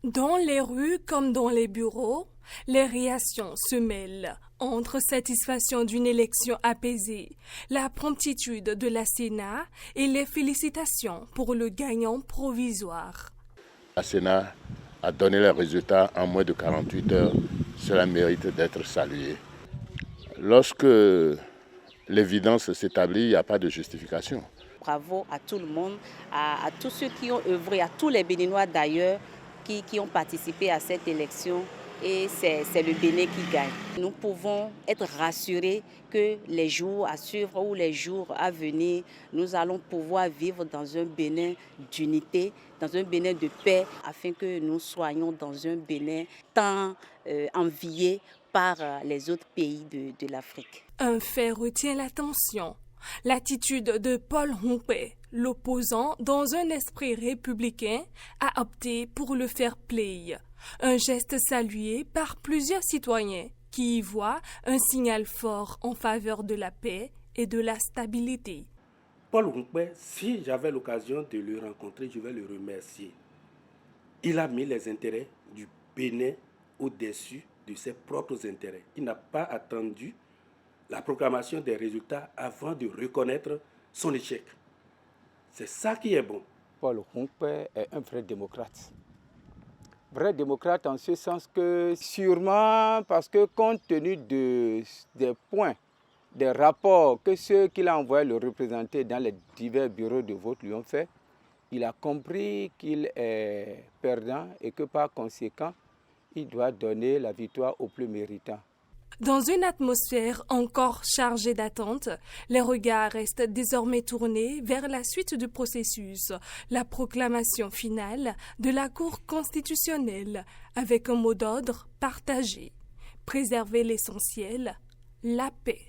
Dans les rues comme dans les bureaux, les réactions se mêlent entre satisfaction d'une élection apaisée, la promptitude de la Sénat et les félicitations pour le gagnant provisoire. La Sénat a donné les résultats en moins de 48 heures. Cela mérite d'être salué. Lorsque l'évidence s'établit, il n'y a pas de justification. Bravo à tout le monde, à tous ceux qui ont œuvré, à tous les Béninois d'ailleurs qui ont participé à cette élection. Et c'est le Bénin qui gagne. Nous pouvons être rassurés que les jours à suivre ou les jours à venir, nous allons pouvoir vivre dans un Bénin d'unité, dans un Bénin de paix, afin que nous soyons dans un Bénin tant envié par les autres pays de l'Afrique. Un fait retient l'attention. L'attitude de Paul Hongpé, l'opposant dans un esprit républicain, a opté pour le fair play. Un geste salué par plusieurs citoyens qui y voient un signal fort en faveur de la paix et de la stabilité. Paul Hongpé, si j'avais l'occasion de le rencontrer, je vais le remercier. Il a mis les intérêts du Bénin au-dessus de ses propres intérêts. Il n'a pas attendu la proclamation des résultats avant de reconnaître son échec. C'est ça qui est bon. Paul Hongpé est un vrai démocrate. Vrai démocrate en ce sens que sûrement parce que compte tenu des points, des rapports que ceux qu'il a envoyés le représenter dans les divers bureaux de vote lui ont fait, il a compris qu'il est perdant et que par conséquent, il doit donner la victoire aux plus méritants. Dans une atmosphère encore chargée d'attente, les regards restent désormais tournés vers la suite du processus, la proclamation finale de la Cour constitutionnelle, avec un mot d'ordre partagé: préserver l'essentiel, la paix.